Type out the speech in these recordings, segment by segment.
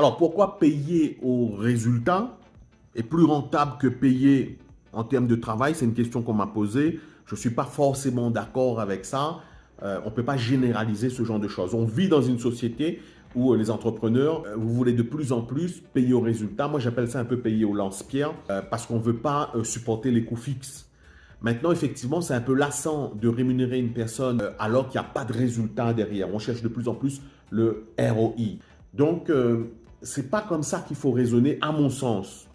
Alors, pourquoi payer au résultat est plus rentable que payer en termes de travail? C'est une question qu'on m'a posée. Je ne suis pas forcément d'accord avec ça. On ne peut pas généraliser ce genre de choses. On vit dans une société où les entrepreneurs, vous voulez de plus en plus payer au résultat. Moi, j'appelle ça un peu payer au lance-pierre parce qu'on ne veut pas supporter les coûts fixes. Maintenant, effectivement, c'est un peu lassant de rémunérer une personne alors qu'il n'y a pas de résultat derrière. On cherche de plus en plus le ROI. Donc, c'est pas comme ça qu'il faut raisonner, à mon sens.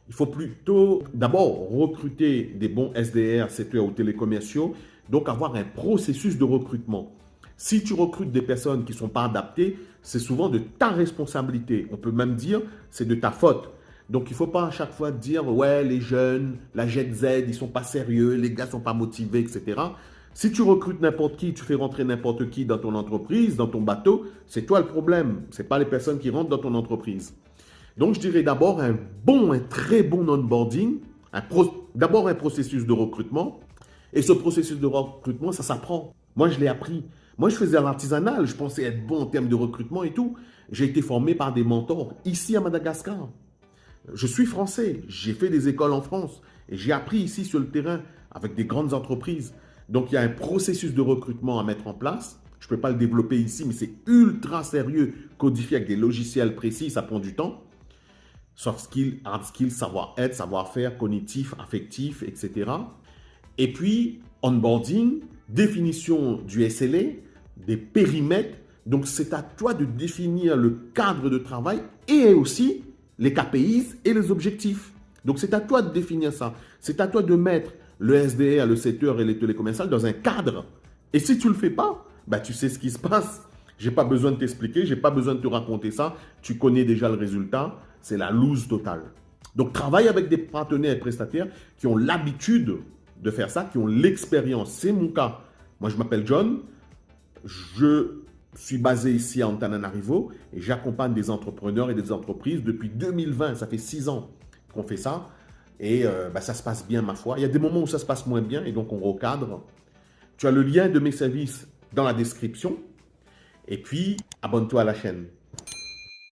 Il faut plutôt d'abord recruter des bons SDR, secteurs ou télécommerciaux, donc avoir un processus de recrutement. Si tu recrutes des personnes qui ne sont pas adaptées, c'est souvent de ta responsabilité. On peut même dire c'est de ta faute. Donc il ne faut pas à chaque fois dire ouais les jeunes, la Gen Z, ils ne sont pas sérieux, les gars ne sont pas motivés, etc. Si tu recrutes n'importe qui, tu fais rentrer n'importe qui dans ton entreprise, dans ton bateau, c'est toi le problème. Ce n'est pas les personnes qui rentrent dans ton entreprise. Donc, je dirais d'abord un très bon onboarding, d'abord un processus de recrutement. Et ce processus de recrutement, ça s'apprend. Moi, je l'ai appris. Moi, je faisais l'artisanal, je pensais être bon en termes de recrutement et tout. J'ai été formé par des mentors ici à Madagascar. Je suis français, j'ai fait des écoles en France et j'ai appris ici sur le terrain avec des grandes entreprises. Donc, il y a un processus de recrutement à mettre en place. Je ne peux pas le développer ici, mais c'est ultra sérieux, codifié avec des logiciels précis, ça prend du temps. Soft skills, hard skills, savoir-être, savoir-faire, cognitif, affectif, etc. Et puis, onboarding, définition du SLA, des périmètres. Donc, c'est à toi de définir le cadre de travail et aussi les KPIs et les objectifs. Donc, c'est à toi de définir ça. C'est à toi de mettre le SDR, le secteur et les télécommerciales dans un cadre. Et si tu ne le fais pas, bah, tu sais ce qui se passe. Je n'ai pas besoin de t'expliquer, je n'ai pas besoin de te raconter ça. Tu connais déjà le résultat. C'est la loose totale. Donc, travaille avec des partenaires et prestataires qui ont l'habitude de faire ça, qui ont l'expérience. C'est mon cas. Moi, je m'appelle John. Je suis basé ici à Antananarivo et j'accompagne des entrepreneurs et des entreprises depuis 2020. Ça fait 6 ans qu'on fait ça. Et ça se passe bien, ma foi. Il y a des moments où ça se passe moins bien et donc on recadre. Tu as le lien de mes services dans la description. Et puis, abonne-toi à la chaîne.